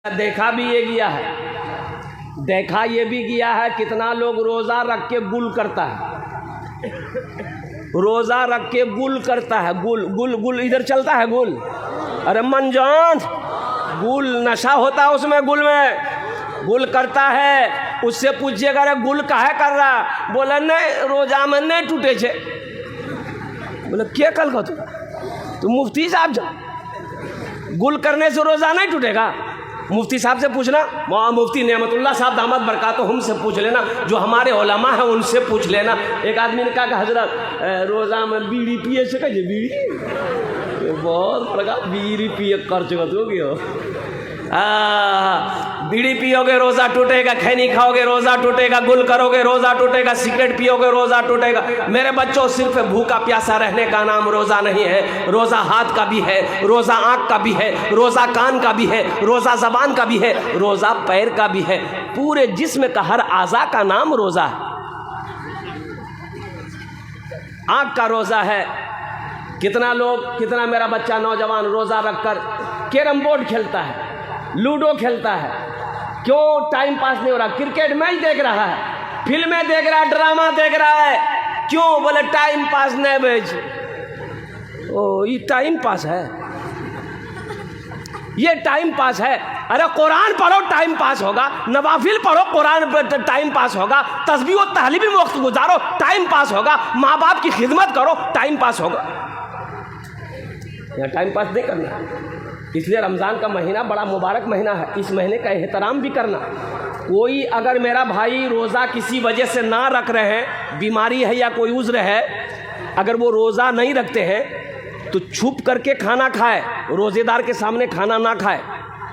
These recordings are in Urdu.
دیکھا بھی یہ گیا ہے، دیکھا یہ بھی گیا ہے کتنا لوگ روزہ رکھ کے گل کرتا ہے، روزہ رکھ کے گل کرتا ہے، گل گل گل ادھر چلتا ہے گل، ارے من جان گل نشہ ہوتا ہے اس میں، گل میں گل کرتا ہے، اس سے پوچھئے گا گل کاہے کر رہا، بولا نہیں روزہ میں نہیں ٹوٹے چھے، بولا کیا کل کا تو مفتی صاحب جا گل کرنے سے روزہ نہیں ٹوٹے گا، مفتی صاحب سے پوچھنا، مفتی نعمت اللہ صاحب دامت برکاتہم سے پوچھ لینا، جو ہمارے علماء ہیں ان سے پوچھ لینا۔ ایک آدمی نے کہا کہ حضرت روزہ میں بیڑی پیے سے کہا جی بیڑی بہت بڑا بیڑی پیے کر چکا تو گیا، بیڑی پیو گے روزہ ٹوٹے گا، کھینی کھاؤ گے روزہ ٹوٹے گا، گل کرو گے روزہ ٹوٹے گا، سگریٹ پیو گے روزہ ٹوٹے گا۔ میرے بچوں صرف بھوکا پیاسا رہنے کا نام روزہ نہیں ہے، روزہ ہاتھ کا بھی ہے، روزہ آنکھ کا بھی ہے، روزہ کان کا بھی ہے، روزہ زبان کا بھی ہے، روزہ پیر کا بھی ہے، پورے جسم کا ہر اعضاء کا نام روزہ ہے۔ آنکھ کا روزہ ہے، کتنا میرا بچہ نوجوان روزہ رکھ کر کیرم بورڈ کھیلتا ہے، لوڈو کھیلتا ہے، کیوں ٹائم پاس نہیں ہو رہا، کرکٹ میچ دیکھ رہا ہے، فلمیں دیکھ رہا ہے، ڈرامہ دیکھ رہا ہے، کیوں بولے ٹائم پاس نہیں بیچ، یہ ٹائم پاس ہے، یہ ٹائم پاس ہے۔ ارے قرآن پڑھو ٹائم پاس ہوگا، نوافل پڑھو قرآن ٹائم پاس ہوگا، تسبیح و تحلیل میں وقت گزارو ٹائم پاس ہوگا، ماں باپ کی خدمت کرو ٹائم پاس ہوگا، یہ ٹائم پاس نہیں کرنا۔ اس لیے رمضان کا مہینہ بڑا مبارک مہینہ ہے، اس مہینے کا احترام بھی کرنا۔ کوئی اگر میرا بھائی روزہ کسی وجہ سے نہ رکھ رہے ہیں، بیماری ہے یا کوئی عذر ہے، اگر وہ روزہ نہیں رکھتے ہیں تو چھپ کر کے کھانا کھائے، روزے دار کے سامنے کھانا نہ کھائے،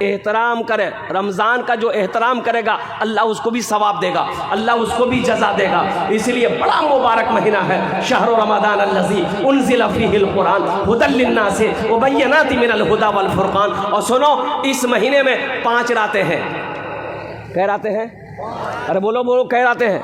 احترام کرے۔ رمضان کا جو احترام کرے گا اللہ اس کو بھی ثواب دے گا، اللہ اس کو بھی جزا دے گا، اس لیے بڑا مبارک مہینہ ہے۔ شہر رمضان الذی انزل فیہ القرآن ھدی للناس وبینات من الھدی والفرقان۔ اور سنو اس مہینے میں 5 راتیں ہیں، کہہ راتیں ہیں، ارے بولو بولو، کہہ راتیں ہیں،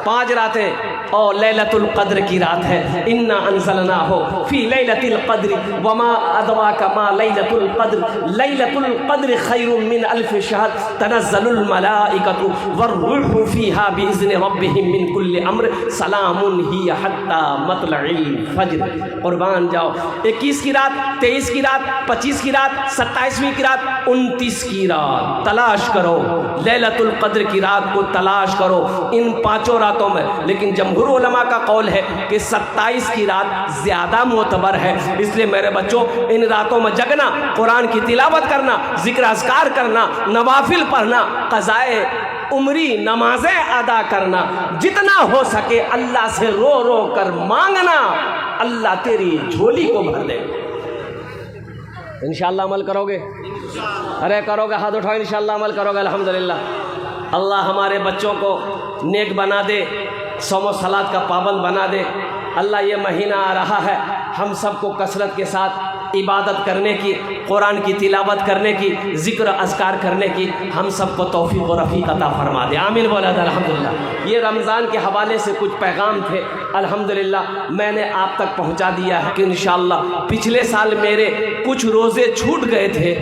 5 راتیں، اور لیلۃ القدر کی رات ہے، انا انزلناہ فی لیلۃ القدر وما ادراک ما لیلۃ القدر لیلۃ القدر خیر من الف شہر تنزل الملائکۃ والروح فیہا باذن ربہم من کل امر سلام ہی حتی مطلع الفجر۔ قربان جاؤ، 21 کی رات، 23 کی رات، 25 کی رات، 27ویں کی رات، 29 کی رات تلاش کرو، لیلۃ القدر کی رات کو تلاش کرو ان 5 راتوں میں۔ لیکن جمہور علماء کا قول ہے کہ 27 کی رات زیادہ معتبر ہے، اس لیے میرے بچوں ان راتوں میں جگنا، قرآن کی تلاوت کرنا، ذکر اذکار کرنا، نوافل پڑھنا، قضائے عمری نمازیں ادا کرنا، جتنا ہو سکے اللہ سے رو رو کر مانگنا، اللہ تیری جھولی کو بھر دے گا۔ انشاءاللہ عمل کرو گے؟ ارے کرو گے، ہاتھ اٹھاؤ، انشاءاللہ عمل کرو گے، الحمدللہ۔ اللہ ہمارے بچوں کو نیک بنا دے، صوم و صلات کا پابند بنا دے۔ اللہ یہ مہینہ آ رہا ہے، ہم سب کو کثرت کے ساتھ عبادت کرنے کی، قرآن کی تلاوت کرنے کی، ذکر اذکار کرنے کی ہم سب کو توفیق و رفیق عطا فرما دے، آمین بولا دے الحمدللہ۔ یہ رمضان کے حوالے سے کچھ پیغام تھے، الحمدللہ میں نے آپ تک پہنچا دیا ہے کہ انشاءاللہ پچھلے سال میرے کچھ روزے چھوٹ گئے تھے،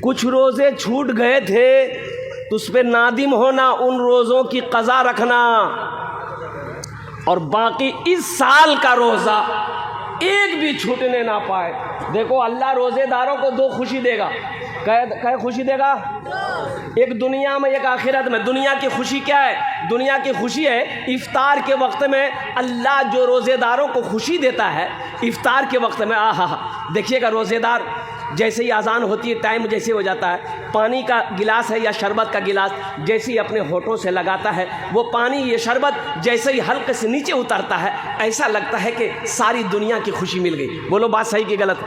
کچھ روزے چھوٹ گئے تھے تو اس پہ نادم ہونا، ان روزوں کی قضا رکھنا، اور باقی اس سال کا روزہ ایک بھی چھوٹنے نہ پائے۔ دیکھو اللہ روزے داروں کو 2 خوشی دے گا، کہے خوشی دے گا، ایک دنیا میں ایک آخرت میں۔ دنیا کی خوشی کیا ہے؟ دنیا کی خوشی ہے افطار کے وقت میں اللہ جو روزے داروں کو خوشی دیتا ہے، افطار کے وقت میں دیکھیے گا روزے دار جیسے ہی اذان ہوتی ہے، ٹائم جیسے ہو جاتا ہے، پانی کا گلاس ہے یا شربت کا گلاس جیسے ہی اپنے ہونٹوں سے لگاتا ہے، وہ پانی یہ شربت جیسے ہی حلق سے نیچے اترتا ہے، ایسا لگتا ہے کہ ساری دنیا کی خوشی مل گئی۔ بولو بات صحیح کہ غلط؟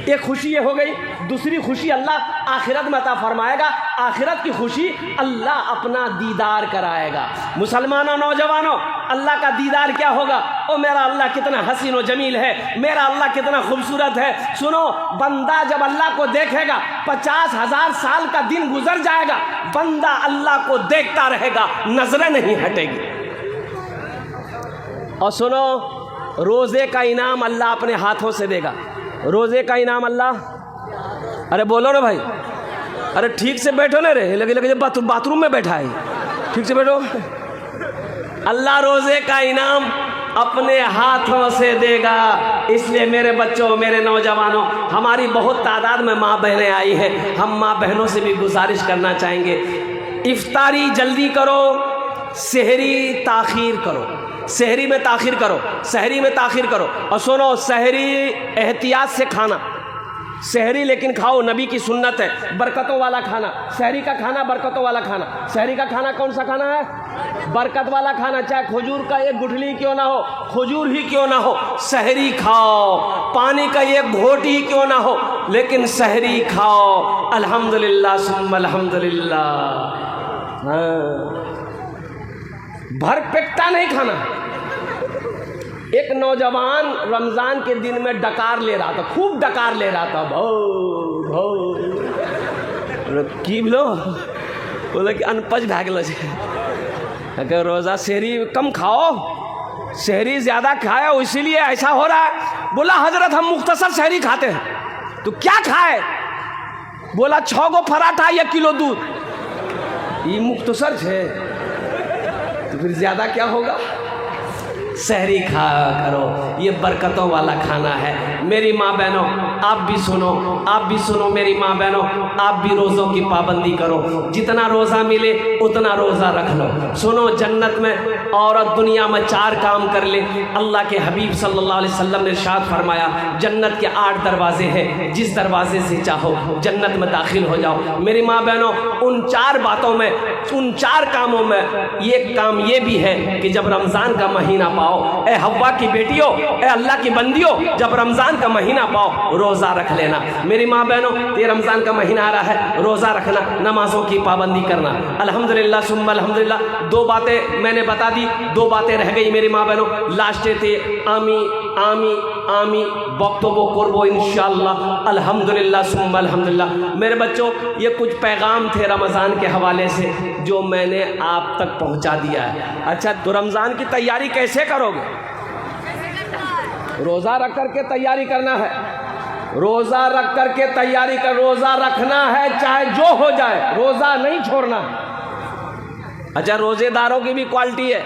ایک خوشی یہ ہو گئی۔ دوسری خوشی اللہ آخرت میں عطا فرمائے گا، آخرت کی خوشی اللہ اپنا دیدار کرائے گا۔ مسلمانوں، نوجوانوں، اللہ کا دیدار کیا ہوگا؟ او میرا اللہ کتنا حسین و جمیل ہے، میرا اللہ کتنا خوبصورت ہے۔ سنو، بندہ جب اللہ کو دیکھے گا 50,000 سال کا دن گزر جائے گا، بندہ اللہ کو دیکھتا رہے گا، نظریں نہیں ہٹے گی۔ اور سنو، روزے کا انعام اللہ اپنے ہاتھوں سے دے گا، روزے کا انعام اللہ، ارے بولو نا بھائی، ارے ٹھیک سے بیٹھو نا رے، لگے لگے باتھ روم میں بیٹھا ہے، ٹھیک سے بیٹھو۔ اللہ روزے کا انعام اپنے ہاتھوں سے دے گا۔ اس لیے میرے بچوں، میرے نوجوانوں، ہماری بہت تعداد میں ماں بہنیں آئی ہیں، ہم ماں بہنوں سے بھی گزارش کرنا چاہیں گے، افطاری جلدی کرو، سحری تاخیر کرو، سحری میں تاخیر کرو، سحری میں تاخیر کرو۔ اور سنو، سحری احتیاط سے کھانا، سحری لیکن کھاؤ، نبی کی سنت ہے، برکتوں والا کھانا، سحری کا کھانا برکتوں والا کھانا۔ سحری کا کھانا کون سا کھانا ہے؟ برکت والا کھانا، چاہے کھجور کا ایک گٹھلی کیوں نہ ہو، کھجور ہی کیوں نہ ہو، سحری کھاؤ، پانی کا ایک گھونٹ ہی کیوں نہ ہو، لیکن سحری کھاؤ۔ الحمدللہ ثم الحمدللہ۔ بھر پیٹا نہیں کھانا۔ ایک نوجوان رمضان کے دن میں ڈکار لے رہا تھا، خوب ڈکار لے رہا تھا، بھو بھو کی بلو بولا کہ انپج بھاگ لو جی، اگر روزہ سحری کم کھاؤ، سحری زیادہ کھایا اسی لیے ایسا ہو رہا ہے۔ بولا حضرت ہم مختصر سحری کھاتے ہیں۔ تو کیا کھائے؟ بولا 6 گو پراٹھا 1 کلو دودھ۔ یہ مختصر ہے تو پھر زیادہ کیا ہوگا؟ سحری کھا کرو، یہ برکتوں والا کھانا ہے۔ میری ماں بہنوں آپ بھی سنو، آپ بھی سنو میری ماں بہنوں، آپ بھی روزوں کی پابندی کرو، جتنا روزہ ملے اتنا روزہ رکھ لو۔ سنو، جنت میں عورت دنیا میں 4 کام کر لے، اللہ کے حبیب صلی اللہ علیہ وسلم نے ارشاد فرمایا جنت کے 8 دروازے ہیں، جس دروازے سے چاہو جنت میں داخل ہو جاؤ۔ میری ماں بہنوں ان 4 باتوں میں، ان 4 کاموں میں ایک کام یہ بھی ہے کہ جب رمضان کا مہینہ پاؤ، اے حوا کی بیٹیوں، اے اللہ کی بندیوں، جب رمضان کا مہینہ پاؤ روزہ رکھ لینا۔ میری ماں بہنوں یہ رمضان کا مہینہ آ رہا ہے، روزہ رکھنا، نمازوں کی پابندی کرنا۔ الحمدللہ ثم الحمدللہ۔ 2 باتیں میں نے بتا دی، 2 باتیں رہ گئی میری ماں بہنوں، لاسٹ تھے آمی آمی آمی وقتوں وہ قربو انشاءاللہ۔ الحمدللہ ثم الحمدللہ۔ میرے بچوں یہ کچھ پیغام تھے رمضان کے حوالے سے جو میں نے آپ تک پہنچا دیا ہے۔ اچھا، تو رمضان کی تیاری کیسے کرو گے؟ روزہ رکھ کر کے تیاری کرنا ہے، روزہ رکھ کر کے تیاری کر، روزہ رکھنا ہے چاہے جو ہو جائے، روزہ نہیں چھوڑنا ہے۔ اچھا، روزے داروں کی بھی کوالٹی ہے۔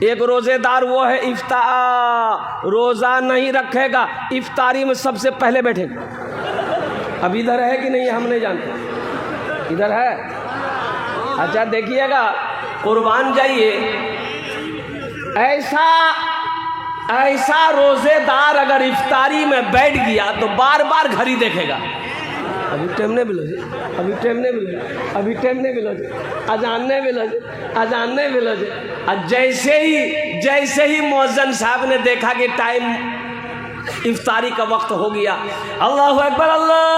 ایک روزے دار وہ ہے افطار، روزہ نہیں رکھے گا، افطاری میں سب سے پہلے بیٹھے گا۔ اب ادھر ہے کہ نہیں ہم نہیں جانتے، ادھر ہے؟ اچھا دیکھیے گا، قربان جائیے، ایسا روزے دار اگر افطاری میں بیٹھ گیا تو بار بار گھڑی دیکھے گا، ابھی ٹائم نہیں ملو جی، ابھی ٹائم نہیں ملو، ابھی ٹائم نہیں ملو جی، اذان نہیں ملو جی، اذان نہیں ملو جی۔ جیسے ہی مؤذن صاحب نے دیکھا کہ ٹائم افطاری کا وقت ہو گیا، اللہ اکبر اللہ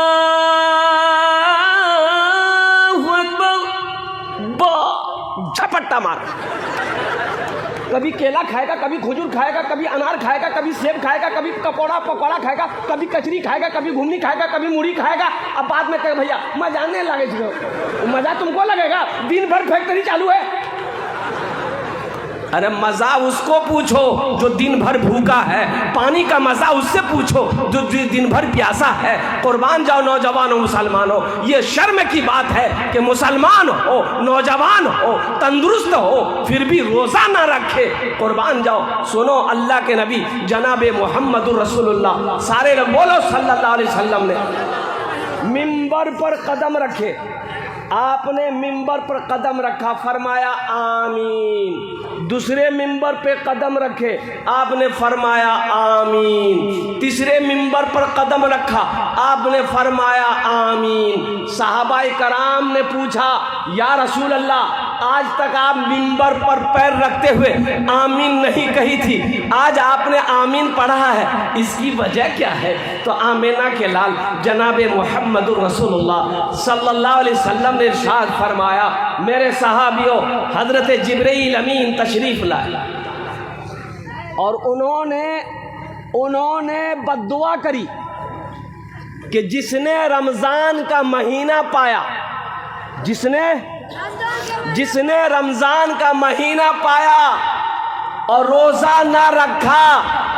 اکبر، جھپٹا مار، کبھی کیلا کھائے گا، کبھی کھجور کھائے گا، کبھی انار کھائے گا، کبھی سیب کھائے گا، کبھی پکوڑا کھائے گا، کبھی کچری کھائے گا، کبھی گھومنی کھائے گا، کبھی موڑی کھائے گا۔ اب بعد میں کہے بھیا مزہ نہیں لگے جی، مزہ تم کو لگے گا، دن بھر فیکٹری چالو ہے۔ ارے مزہ اس کو پوچھو جو دن بھر بھوکا ہے، پانی کا مزہ اس سے پوچھو جو دن بھر پیاسا ہے۔ قربان جاؤ نوجوانوں مسلمانوں، یہ شرم کی بات ہے کہ مسلمان ہو، نوجوان ہو، تندرست ہو، پھر بھی روزہ نہ رکھے۔ قربان جاؤ، سنو اللہ کے نبی جناب محمد رسول اللہ سارے بولو صلی اللہ علیہ وسلم نے منبر پر قدم رکھے، آپ نے منبر پر قدم رکھا، فرمایا آمین۔ دوسرے منبر پہ قدم رکھے، آپ نے فرمایا آمین۔ تیسرے منبر پر قدم رکھا، آپ نے فرمایا آمین۔ صحابہ کرام نے پوچھا یا رسول اللہ، آج تک آپ منبر پر پیر رکھتے ہوئے آمین نہیں کہی تھی، آج آپ نے آمین پڑھا ہے، اس کی وجہ کیا ہے؟ تو آمینہ کے لال جناب محمد رسول اللہ صلی اللہ علیہ وسلم نے ارشاد فرمایا، میرے صحابیوں حضرت جبرائیل امین تشریف لائے اور انہوں نے بددعا کری کہ جس نے رمضان کا مہینہ پایا، جس نے رمضان کا مہینہ پایا اور روزہ نہ رکھا،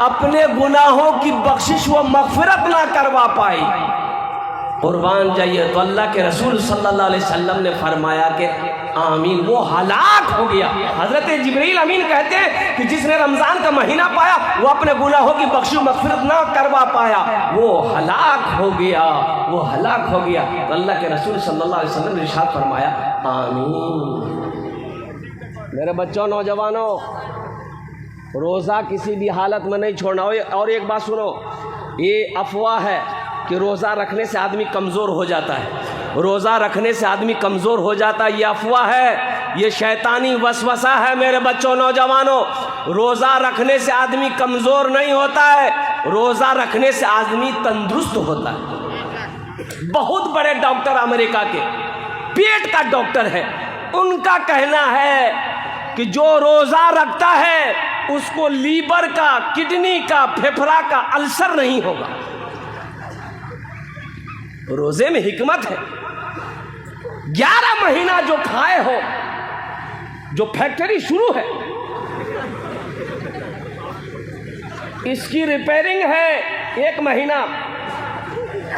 اپنے گناہوں کی بخشش و مغفرت نہ کروا پائی۔ قربان جائیے. تو اللہ کے رسول صلی اللہ علیہ وسلم نے فرمایا کہ آمین. وہ ہلاک ہو گیا. حضرت جبریل امین کہتے ہیں کہ جس نے رمضان کا مہینہ پایا وہ اپنے گناہوں کی بخش و مغفرت نہ کروا پایا, وہ ہلاک ہو گیا, وہ ہلاک ہو گیا. تو اللہ کے رسول صلی اللہ علیہ وسلم نے ارشاد فرمایا آمین. میرے بچوں, نوجوانوں, روزہ کسی بھی حالت میں نہیں چھوڑنا. اور ایک بات سنو, یہ افواہ ہے کہ روزہ رکھنے سے آدمی کمزور ہو جاتا ہے. روزہ رکھنے سے آدمی کمزور ہو جاتا ہے, یہ افواہ ہے, یہ شیطانی وسوسہ ہے. میرے بچوں, نوجوانوں, روزہ رکھنے سے آدمی کمزور نہیں ہوتا ہے, روزہ رکھنے سے آدمی تندرست ہوتا ہے. بہت بڑے ڈاکٹر امریکہ کے, پیٹ کا ڈاکٹر ہے, ان کا کہنا ہے کہ جو روزہ رکھتا ہے اس کو لیور کا, کڈنی کا, پھیپھڑا کا السر نہیں ہوگا. روزے میں حکمت ہے. 11 مہینہ جو کھائے ہو, جو فیکٹری شروع ہے اس کی ریپیئرنگ ہے. 1 مہینہ,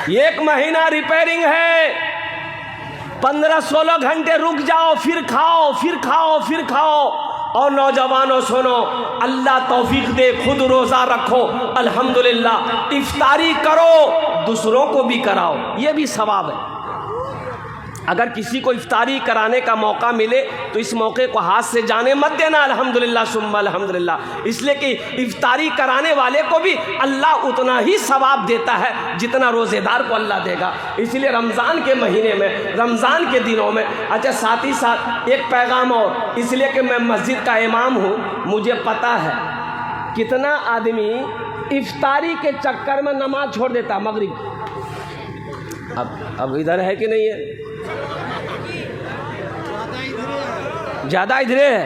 1 مہینہ ریپیئرنگ ہے. 15-16 گھنٹے رک جاؤ, پھر کھاؤ, پھر کھاؤ, پھر کھاؤ. اور نوجوانوں سنو, اللہ توفیق دے, خود روزہ رکھو, الحمدللہ, افطاری کرو, دوسروں کو بھی کراؤ, یہ بھی ثواب ہے. اگر کسی کو افطاری کرانے کا موقع ملے تو اس موقع کو ہاتھ سے جانے مت دینا. الحمدللہ ثم الحمدللہ, اس لیے کہ افطاری کرانے والے کو بھی اللہ اتنا ہی ثواب دیتا ہے جتنا روزے دار کو اللہ دے گا. اس لیے رمضان کے مہینے میں, رمضان کے دنوں میں. اچھا, ساتھ ہی ساتھ ایک پیغام اور, اس لیے کہ میں مسجد کا امام ہوں, مجھے پتہ ہے کتنا آدمی افطاری کے چکر میں نماز چھوڑ دیتا مغرب. اب ادھر ہے کہ نہیں ہے؟ زیادہ ادھرے ہے.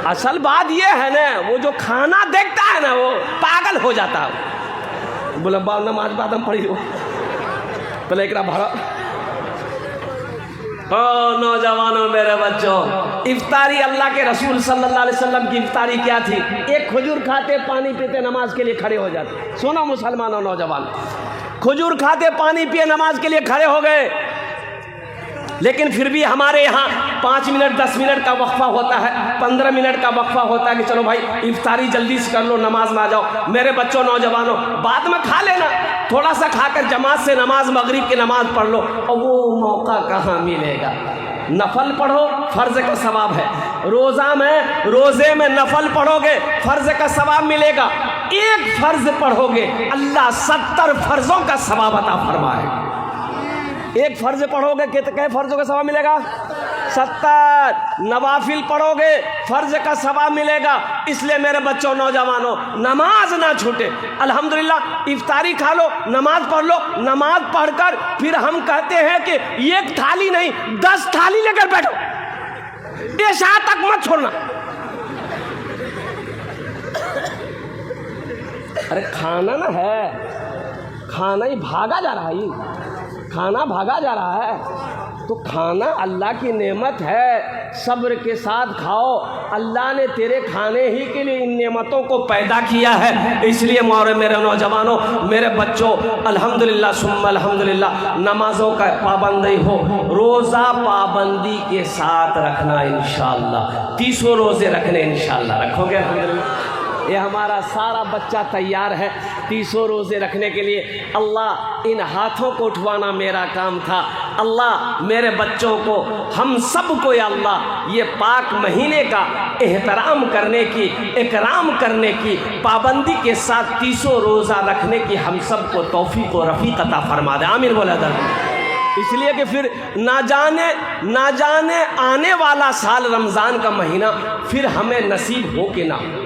اصل بات یہ ہے نا, وہ جو کھانا دیکھتا ہے نا وہ پاگل ہو جاتا ہے. بولا با نماز بعد ہم پڑھی ہو پہلے ایک بھرا. نوجوانوں, میرے بچوں, افطاری اللہ کے رسول صلی اللہ علیہ وسلم کی افطاری کیا تھی؟ ایک کھجور کھاتے, پانی پیتے, نماز کے لیے کھڑے ہو جاتے. سنو مسلمانوں, نوجوان, کھجور کھاتے, پانی پیے, نماز کے لیے کھڑے ہو گئے. لیکن پھر بھی ہمارے یہاں 5 منٹ 10 منٹ کا وقفہ ہوتا ہے, 15 منٹ کا وقفہ ہوتا ہے کہ چلو بھائی افطاری جلدی سے کر لو, نماز میں آ جاؤ. میرے بچوں, نوجوانوں, بعد میں کھا لینا, تھوڑا سا کھا کر جماعت سے نماز, مغرب کی نماز پڑھ لو. اور وہ موقع کہاں ملے گا؟ نفل پڑھو, فرض کا ثواب ہے. روزے میں نفل پڑھو گے, فرض کا ثواب ملے گا. ایک فرض پڑھو گے, اللہ 70 فرضوں کا ثواب عطا فرمائے. ایک فرض پڑھو گے, کتنے فرضوں کا ثواب ملے گا؟ 70. نوافل پڑھو گے, فرض کا ثواب ملے گا. اس لیے میرے بچوں, نوجوانوں, نماز نہ چھوٹے. الحمدللہ, افطاری کھا لو, نماز پڑھ لو. نماز پڑھ کر پھر ہم کہتے ہیں کہ ایک تھالی نہیں 10 تھالی لے کر بیٹھو, عشاء تک مت چھوڑنا. ارے کھانا نہ ہے, کھانا ہی بھاگا جا رہا ہے, کھانا بھاگا جا رہا ہے. تو کھانا اللہ کی نعمت ہے, صبر کے ساتھ کھاؤ. اللہ نے تیرے کھانے ہی کے لیے ان نعمتوں کو پیدا کیا ہے. اس لیے میرے نوجوانوں, میرے بچوں, الحمدللہ ثم الحمدللہ, نمازوں کا پابندی ہو, روزہ پابندی کے ساتھ رکھنا انشاءاللہ. 30 روزے رکھنے انشاءاللہ, رکھو گے الحمدللہ. یہ ہمارا سارا بچہ تیار ہے 30 روزے رکھنے کے لیے. اللہ, ان ہاتھوں کو اٹھوانا میرا کام تھا. اللہ, میرے بچوں کو, ہم سب کو یا اللہ یہ پاک مہینے کا احترام کرنے کی, اکرام کرنے کی, پابندی کے ساتھ 30 روزہ رکھنے کی ہم سب کو توفیق و رفیق عطا فرما دے. آمین بولا در. اس لیے کہ پھر نہ جانے آنے والا سال رمضان کا مہینہ پھر ہمیں نصیب ہو کہ نہ ہو.